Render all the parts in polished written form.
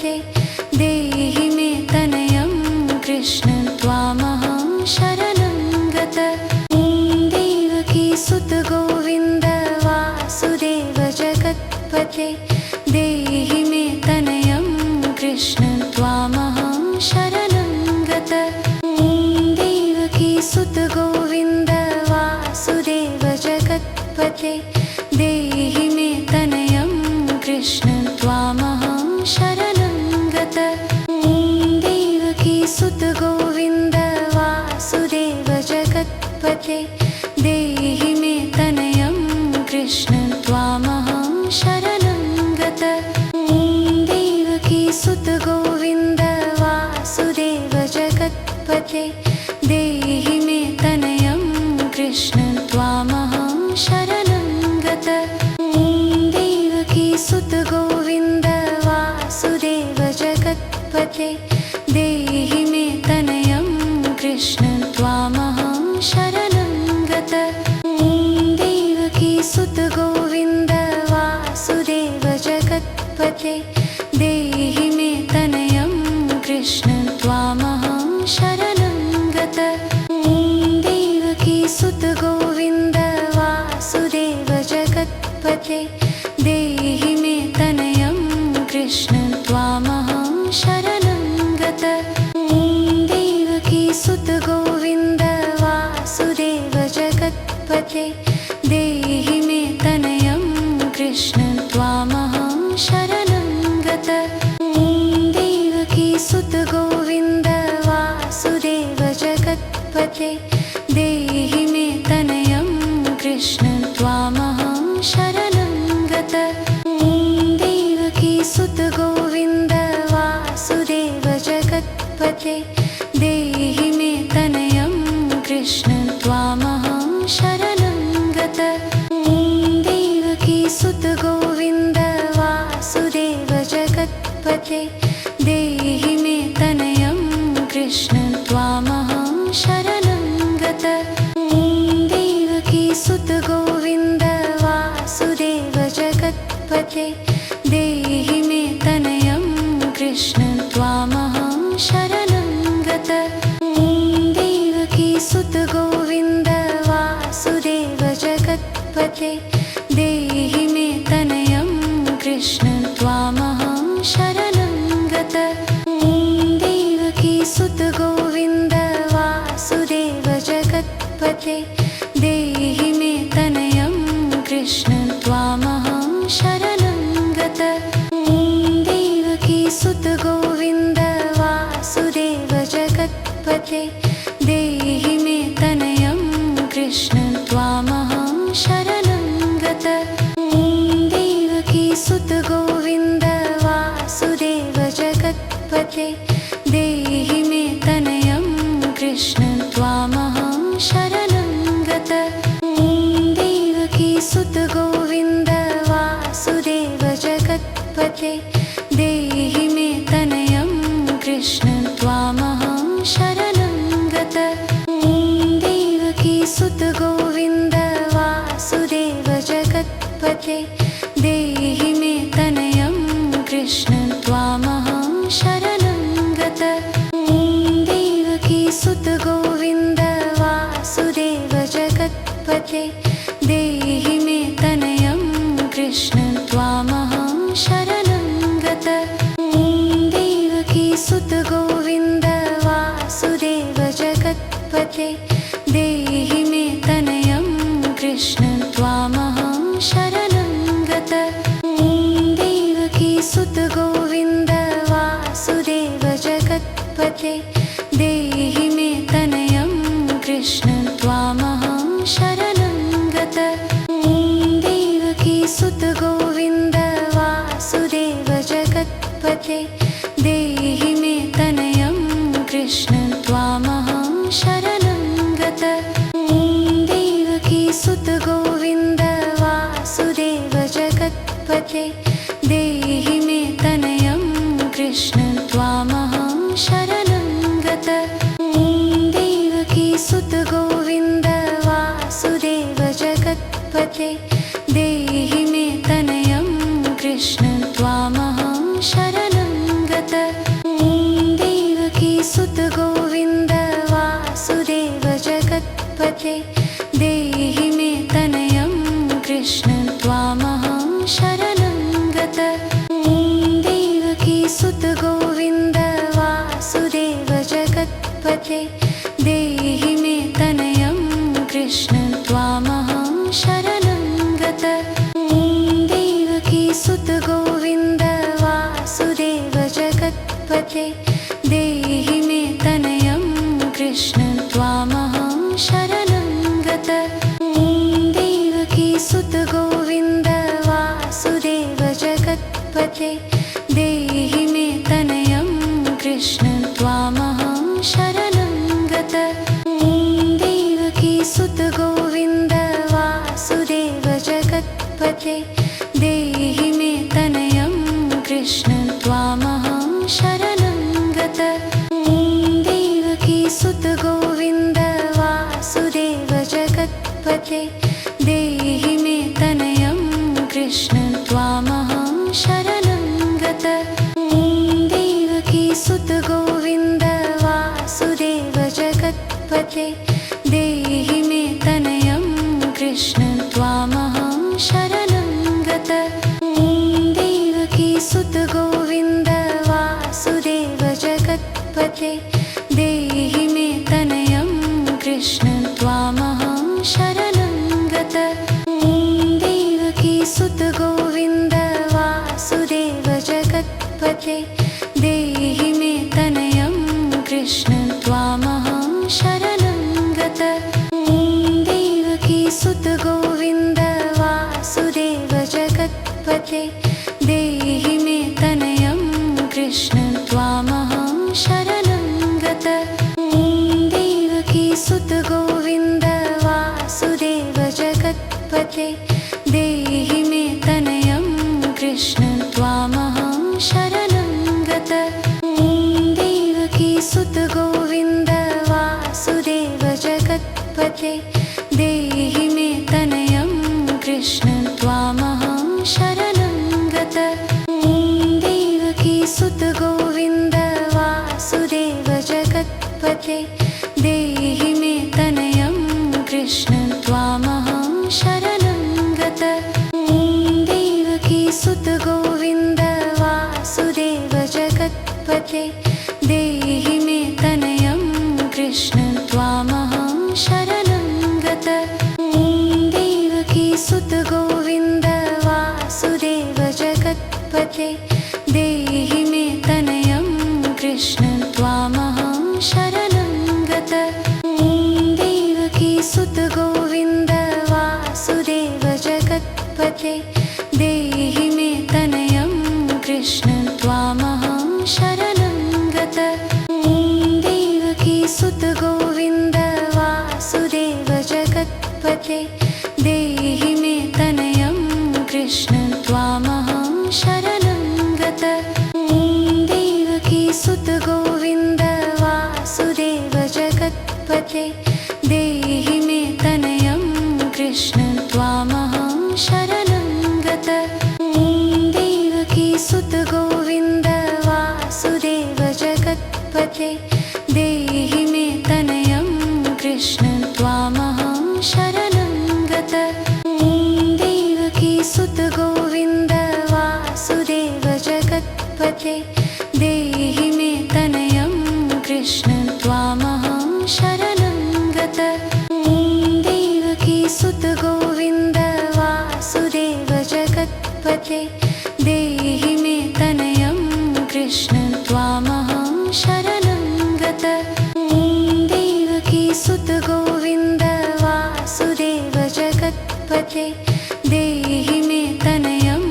गणपते देहि मे तनयं कृष्ण त्वामहं शरणं गतः। ॐ देवकीसुत गोविन्द वासुदेव जगत्पते देहि मे तनयं कृष्ण त्वामहं शरणं गतः। ॐ देवकीसुत गोविन्द वासुदेव जगत्पते देहि मे तनयं कृष्ण त्वामहं शरणं गतः। ॐ देवकीसुत गोविन्द वासुदेव जगत्पते देहि मे तनयं कृष्ण त्वामहं शरणं गतः। ॐ देवकीसुत गोविन्द वासुदेव जगत्पते देहि मे तनयं कृष्ण त्वामहं शरणं गतः। ॐ देवकीसुत गोविन्द वासुदेव जगत्पते देहि मे तनयं कृष्ण त्वामहं शरणं गतः। ॐ देवकीसुत गोविन्द वासुदेव जगत्पते देहि मे तनयं कृष्ण त्वामहं शरणं गतः। ॐ देवकीसुत गोविन्द वासुदेव जगत्पते देहि मे तनयं कृष्ण त्वामहं शरणं गतः। ॐ देवकीसुत गोविन्द वासुदेव जगत्पते देहि मे तनयं कृष्ण त्वामहं शरणं गतः। ॐ देवकीसुत गोविन्द वासुदेव जगत्पते देहि मे तनयं कृष्ण त्वामहं शरणं गतः। ॐ देवकीसुत गोविन्द वासुदेव जगत्पते देहि मे तनयं कृष्ण त्वामहं शरणं गतः। ॐ देवकीसुत गोविन्द वासुदेव जगत्पते देहि मे तनयं कृष्ण त्वामहं शरणं गतः। ॐ देवकीसुत गोविन्द वासुदेव जगत्पते देहि मे तनयं कृष्ण त्वामहं शरणं गतः। ॐ देवकीसुत गोविन्द वासुदेव जगत्पते देहि मे तनयं कृष्ण त्वामहं शरणं गतः। ॐ देवकीसुत गोविन्द वासुदेव जगत्पते देहि मे तनयं कृष्ण त्वामहं शरणं गतः। ॐ देवकीसुत गोविन्द वासुदेव जगत्पते देहि मे तनयं कृष्ण त्वामहं शरणं गतः। ॐ देवकीसुत गोविन्द वासुदेव जगत्पते देहि मे तनयं कृष्ण त्वामहं शरणं गतः। ॐ देवकीसुत गोविन्द वासुदेव जगत्पते देहि मे तनयं कृष्ण त्वामहं शरणं गतः। ॐ देवकीसुत गोविन्द वासुदेव जगत्पते देहि मे तनयं कृष्ण त्वामहं शरणं गतः। ॐ देवकीसुत गोविन्द वासुदेव जगत्पते देहि मे तनयं कृष्ण त्वामहं शरणं गतः। ॐ देवकीसुत गोविन्द वासुदेव जगत्पते देहि मे तनयं कृष्ण त्वामहं शरणं गतः। ॐ देवकीसुत गोविन्द वासुदेव जगत्पते देहि मे तनयं कृष्ण त्वामहं शरणं गतः। ॐ देवकीसुत गोविन्द वासुदेव जगत्पते देहि मे तनयं कृष्ण त्वामहं शरणं गतः। ॐ देवकीसुत गोविन्द वासुदेव जगत्पते देहि मे तनयं कृष्ण त्वामहं शरणं गतः। ॐ देवकीसुत गोविन्द वासुदेव जगत्पते देहि मे तनयं कृष्ण त्वामहं शरणं गतः। जगत्पते देहि मे तनयं कृष्ण त्वामहं शरणं गतः। ॐ देवकीसुत गोविन्द वासुदेव जगत्पते देहि मे तनयं कृष्ण त्वामहं शरणं गतः। ॐ देवकीसुत गोविन्द वासुदेव जगत्पते देहि मे तनयं कृष्ण त्वामहं शरणं गतः। ॐ देवकीसुत गोविन्द वासुदेव जगत्पते देहि मे तनयं कृष्ण त्वामहं शरणं गतः। ॐ देवकीसुत गोविन्द वासुदेव जगत्पते देहि मे तनयं कृष्ण त्वामहं शरणं गतः। ॐ देवकीसुत गोविन्द वासुदेव जगत्पते देहि मे तनयं कृष्ण त्वामहं शरणं गतः। ॐ देवकीसुत गोविन्द वासुदेव जगत्पते देहि मे तनयं कृष्ण त्वामहं शरणं गतः। ॐ देवकीसुत गोविन्द वासुदेव जगत्पते देहि मे तनयं कृष्ण त्वामहं शरणं गतः। ॐ देवकीसुत गोविन्द वासुदेव जगत्पते देहि मे तनयं कृष्ण त्वामहं शरणं गतः। ॐ देवकीसुत गोविन्द वासुदेव जगत्पते देहि मे तनयं कृष्ण त्वामहं शरणं गतः। ॐ देवकीसुत गोविन्द वासुदेव जगत्पते देहि मे तनयं कृष्ण त्वामहं शरणं गतः। ॐ देवकीसुत गोविन्द वासुदेव जगत्पते देहि मे तनयं कृष्ण त्वामहं शरणं गतः। ॐ देवकीसुत गोविन्द वासुदेव जगत्पते देहि मे तनयं कृष्ण त्वामहं शरणं गतः। ॐ देवकीसुत गोविन्द वासुदेव जगत्पते देहि मे तनयं कृष्ण त्वामहं शरणं गतः। ॐ देवकीसुत गोविन्द वासुदेव जगत्पते देहि मे तनयं कृष्ण त्वामहं शरणं गतः। ॐ देवकीसुत गोविन्द वासुदेव जगत्पते देहि मे तनयं कृष्ण त्वामहं शरणं गतः। ॐ देवकीसुत गोविन्द वासुदेव जगत्पते देहि मे तनयं कृष्ण त्वामहं शरणं गतः। ॐ देवकीसुत गोविन्द वासुदेव जगत्पते देहि मे तनयं कृष्ण त्वामहं शरणं गतः। ॐ देवकीसुत गोविन्द वासुदेव जगत्पते देहि मे तनयं कृष्ण त्वामहं शरणं गतः। ॐ देवकीसुत गोविन्द वासुदेव जगत्पते देहि मे तनयं कृष्ण त्वामहं शरणं गतः। ॐ देवकीसुत गोविन्द वासुदेव जगत्पते देहि मे तनयं कृष्ण त्वामहं शरणं गतः। ॐ देवकीसुत गोविन्द वासुदेव जगत्पते देहि मे तनयं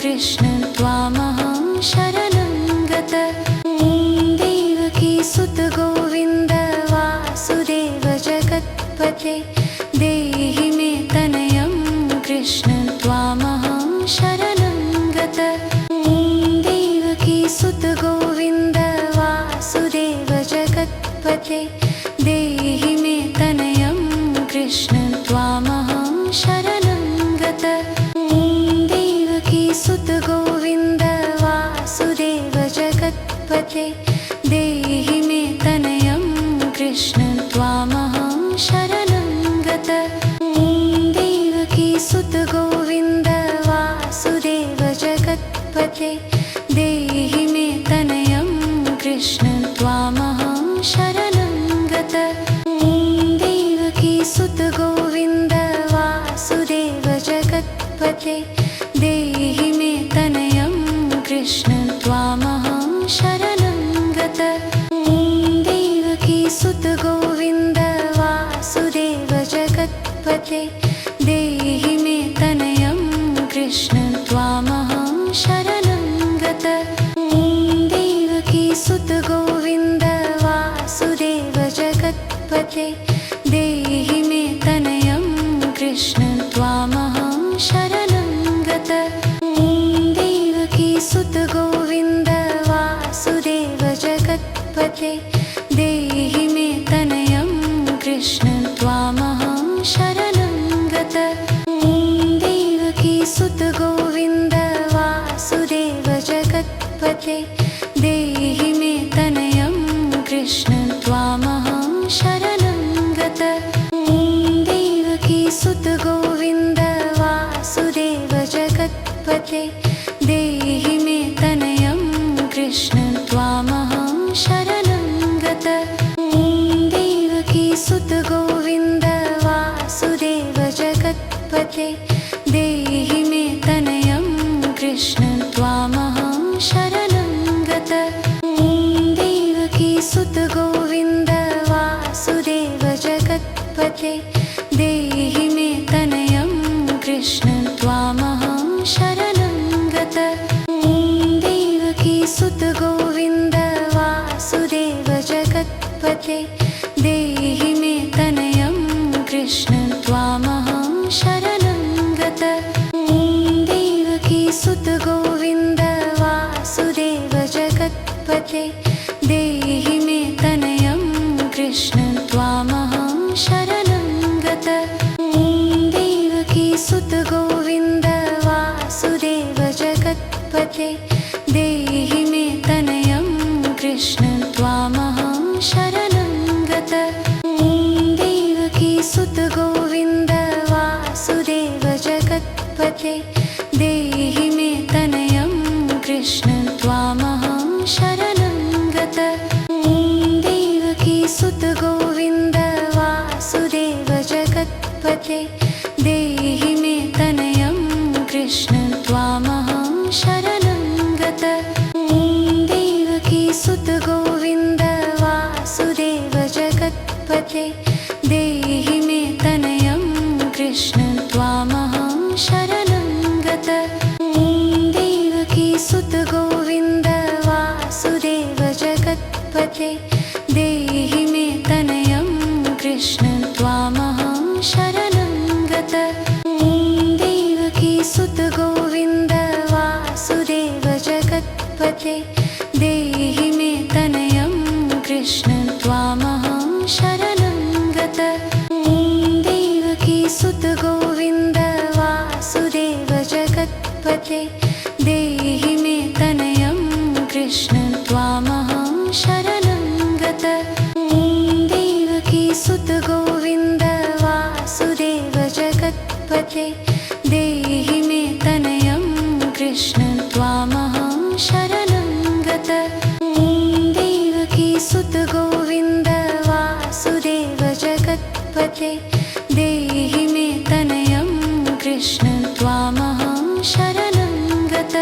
कृष्ण त्वामहं शरणं गतः। ॐ देवकीसुत गोविन्द वासुदेव जगत्पते देहि मे तनयं कृष्ण त्वामहं शरणं गतः। ॐ देवकीसुत गोविन्द वासुदेव जगत्पते देहि मे तनयं कृष्ण त्वामहं शरणं गतः। ॐ देवकीसुत गोविन्द वासुदेव जगत्पते देहि मे तनयं कृष्ण त्वामहं शरणं शरणङ्गत देवकी सुत गोविन्द वासुदेव जगत्पते देहि मे तनयं कृष्ण त्वामहं शरणङ्गत देवकी सुत गोविन्द वासुदेव जगत्पते देहि मे तनयं कृष्ण त्वामहं शरणङ्गत देवकी सुत गोविन्द वासुदेव जगत्पते देहि मे तनयं कृष्ण त्वामहं शरणङ्गत देवकी सुत गोविन्द वासुदेव जगत्पते देहि मे तनयं कृष्ण त्वामहं शरणङ्गत देवकी सुत गोविन्द वासुदेव जगत्पते देहि मे तनयं कृष्ण त्वामहं शरणङ्गत देवकी सुत गोविन्द वासुदेव जगत्पते देहि मे तनयं कृष्ण त्वामहं शरणङ्गत देवकी सुत गोविन्द वासुदेव जगत्पते देहि मे तनयं कृष्ण त्वामहं शरणङ्गत देवकी सुत गोविन्द वासुदेव जगत्पते देहि मे तनयं कृष्ण त्वामहं शरणङ्गत देवकी सुत गोविन्द वासुदेव जगत्पते देहि मे तनयं कृष्ण त्वामहं शरणङ्गत देवकी सुत गोविन्द वासुदेव जगत्पते देहि मे तनयं कृष्ण त्वामहं शरणङ्गत देवकी सुत गोविन्द वासुदेव जगत्पते देहि मे तनयं कृष्ण त्वामहं शरणङ्गत देवकी सुत गोविन्द वासुदेव जगत्पते देहि मे तनयं कृष्ण त्वामहं शरणङ्गत देवकी सुत गोविन्द वासुदेव जगत्पते देहि मे तनयं कृष्ण त्वामहं शरणङ्गत देवकी सुत गोविन्द वासुदेव जगत्पते देहि मे तनयं कृष्ण त्वामहं शरणङ्गत देवकी सुत गोविन्द वासुदेव जगत्पते देहि मे तनयं कृष्ण त्वामहं शरणङ्गत देवकी सुत गोविन्द वासुदेव जगत्पते देहि मे तनयं कृष्ण त्वामहं शरणङ्गत देवकी सुत गोविन्द वासुदेव जगत्पते देहि मे तनयं कृष्ण त्वामहं शरणङ्गत देवकी सुत गोविन्द वासुदेव जगत्पते देहि मे तनयं कृष्ण त्वामहं शरणङ्गत देवकी सुत गोविन्द वासुदेव जगत्पते देहि मे तनयं कृष्ण त्वामहं शरणङ्गत देवकी सुत गोविन्द वासुदेव जगत्पते देहि मे तनयं कृष्ण त्वामहं शरणङ्गत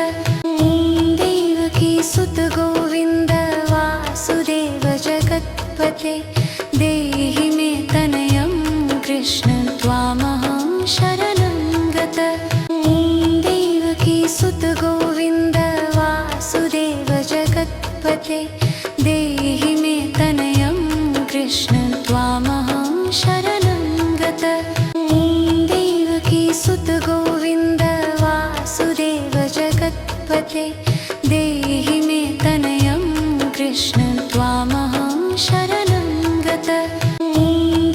देवकी सुत गोविन्द वासुदेव जगत्पते देहि मे तनयं कृष्ण त्वामहं शरणङ्गत देवकी सुत गोविन्द वासुदेव जगत्पते देहि मे तनयं कृष्ण त्वामहं शरणङ्गत देवकी सुत गोविन्द वासुदेव जगत्पते देहि मे तनयं कृष्ण त्वामहं शरणङ्गत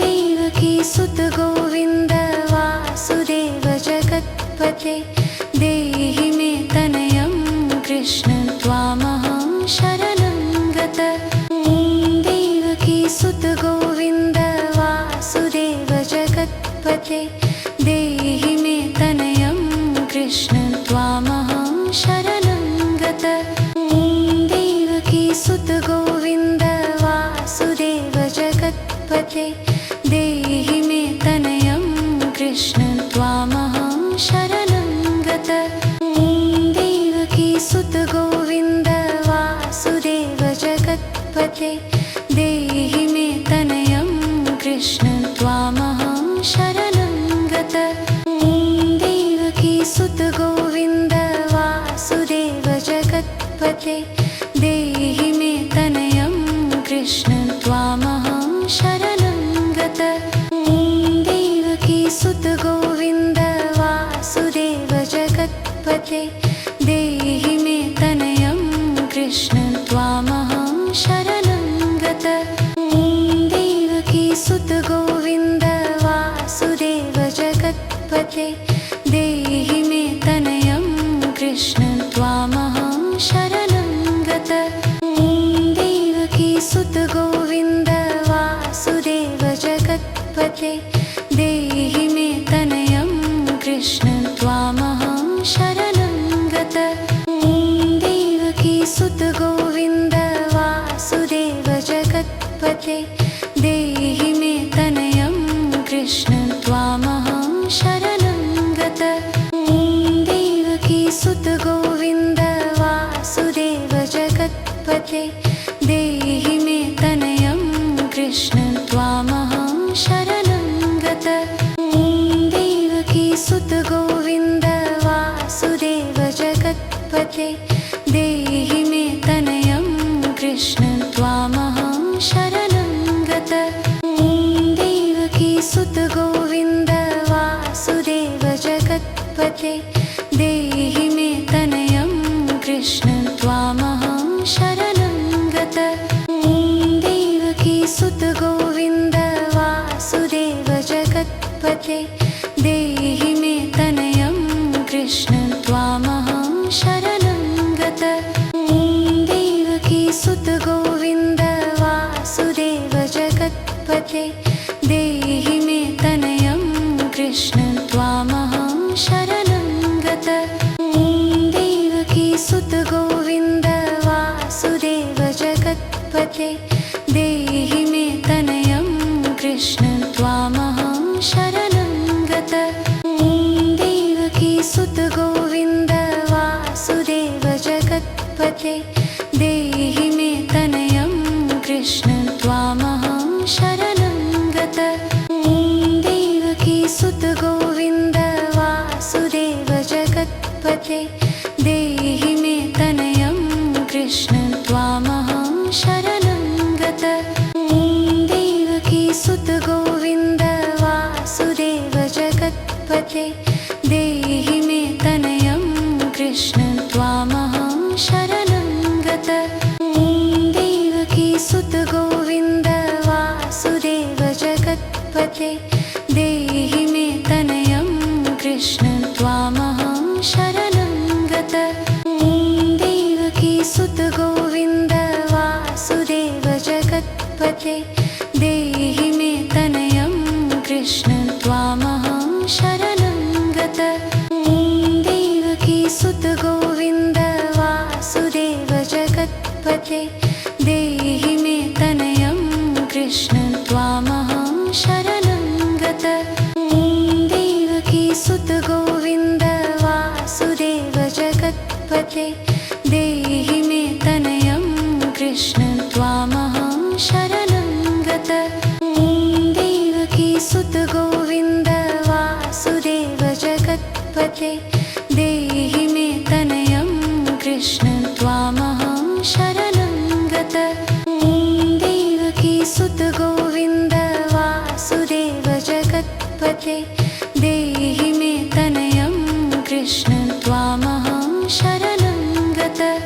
देवकी सुत गोविन्द वासुदेव जगत्पते देहि मे तनयं कृष्ण त्वामहं शरणङ्गत देवकी सुत गोविन्द वासुदेव जगत् जगत्पते देहि मे तनयं कृष्ण त्वामहं शरणं गतः। देवकी सुत गोविन्द वासुदेव जगत्पते देहि मे तनयं कृष्ण त्वामहं शरणं गतः। देवकी सुत गोविन्द वासुदेव जगत्पते देहि मे तनयं कृष्ण त्वामहं शरणं गतः। देवकी सुत गोविन्द वासुदेव जगत्पते देहि मे तनयं कृष्ण त्वामहं शरणं गतः। देवकी सुत गोविन्द वासुदेव जगत्पते देहि मे तनयं कृष्ण त्वामहं शरणं गतः। देवकी सुत गोविन्द वासुदेव जगत्पते देहि मे तनयं कृष्ण त्वामहं शरणं गतः। देवकी सुत गोविन्द वासुदेव जगत्पते देहि मे तनयं कृष्ण त्वामहं शरणं गतः। देवकी सुत गोविन्द वासुदेव जगत्पते देहि मे तनयं कृष्ण त्वामहं शरणं गतः। देवकी सुत गोविन्द वासुदेव जगत्पते देहि मे तनयं कृष्ण त्वामहं शरणं गतः। देवकी सुत गोविन्द वासुदेव जगत्पते देहि मे तनयं कृष्ण त्वामहं शरणं गतः। देवकी सुत गोविन्द वासुदेव जगत्पते देहि मे तनयं कृष्ण त्वामहं शरणं गतः। देवकी सुत गोविन्द वासुदेव जगत्पते देहि मे तनयं कृष्ण त्वामहं शरणं गतः। देवकी सुत गोविन्द वासुदेव जगत्पते देहि मे तनयं कृष्ण त्वामहं शरणं गतः। देवकी सुत गोविन्द वासुदेव जगत्पते देहि मे तनयं कृष्ण त्वामहं शरणं गतः। देवकी सुत गोविन्द वासुदेव जगत्पते देहि मे तनयं कृष्ण त्वामहं शरणं गतः। देवकी सुत गोविन्द वासुदेव जगत्पते देहि मे तनयं कृष्ण त्वामहं शरणं गतः। देवकी सुत गोविन्द वासुदेव जगत्पते देहि मे तनयं कृष्ण त्वामहं शरणं गतः। देवकी सुत गोविन्द वासुदेव जगत्पते देहि मे तनयं कृष्ण त्वामहं शरणं गतः। देवकी सुत गोविन्द वासुदेव जगत्पते देहि मे तनयं कृष्ण त्वामहं शरणं गतः। देवकी सुत गोविन्द वासुदेव जगत्पते देहि मे तनयं कृष्ण त्वामहं शरणं गतः। देवकी सुत गोविन्द वासुदेव जगत्पते देहि मे तनयं कृष्ण त्वामहं शरणं गतः। देवकी सुत गोविन्द वासुदेव जगत्पते देहि मे तनयं कृष्ण त्वामहं शरणं गतः। देवकी सुत गोविन्द वासुदेव जगत्पते देहि मे तनयं कृष्ण त्वामहं शरणं गतः।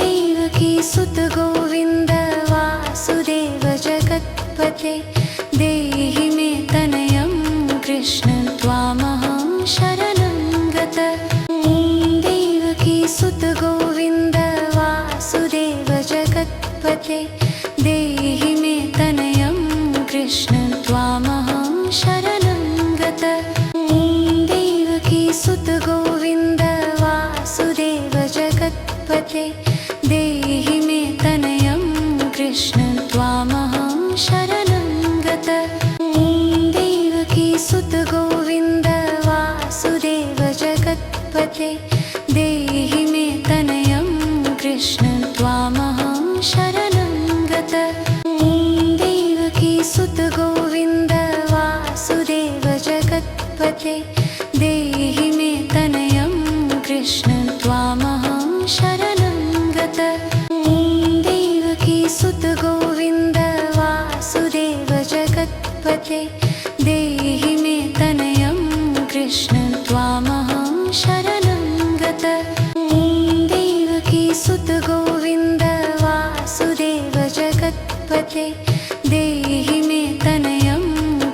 देवकी सुत गोविन्द वासुदेव जगत्पते देहि मे तनयं कृष्ण त्वामहं शरणं गतः। देवकी सुत गोविन्द वासुदेव जगत्पते देहि मे तनयं कृष्ण त्वामहं शरणं जगत्पते देहि मे तनयं कृष्ण त्वामहं शरणं गतः। ॐ देवकी सुत गोविन्द वासुदेव जगत्पते देहि मे तनयं कृष्ण त्वामहं शरणं गतः। ॐ देवकी सुत गोविन्द वासुदेव जगत्पते देहि मे तनयं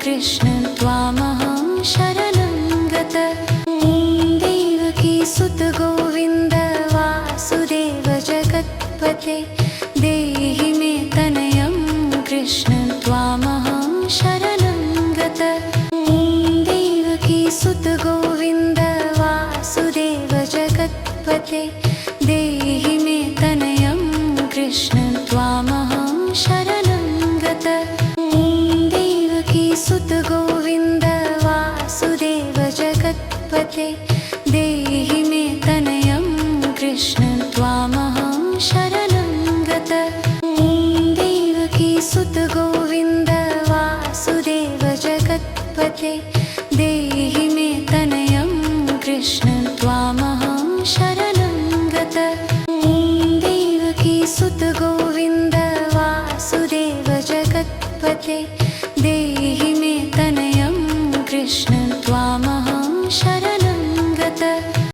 कृष्ण त्वामहं शरणं गतः। ॐ देवकी सुत गोविन्द वासुदेव जगत्पते देहि मे तनयं कृष्ण त्वामहं शरणं गतः। ॐ देवकी सुत गोविन्द वासुदेव जगत्पते देहि मे तनयं कृष्ण त्वामहं शरणं गतः। ॐ देवकी सुत गोविन्द वासुदेव जगत्पते देहि मे तनयं कृष्ण त्वामहं शरणं गतः। ॐ देवकी सुत गोविन्द वासुदेव जगत्पते देहि मे तनयं कृष्ण त्वामहं शरणं गतः। ॐ देवकी सुत गोविन्द वासुदेव जगत्पते देहि मे तनयं कृष्ण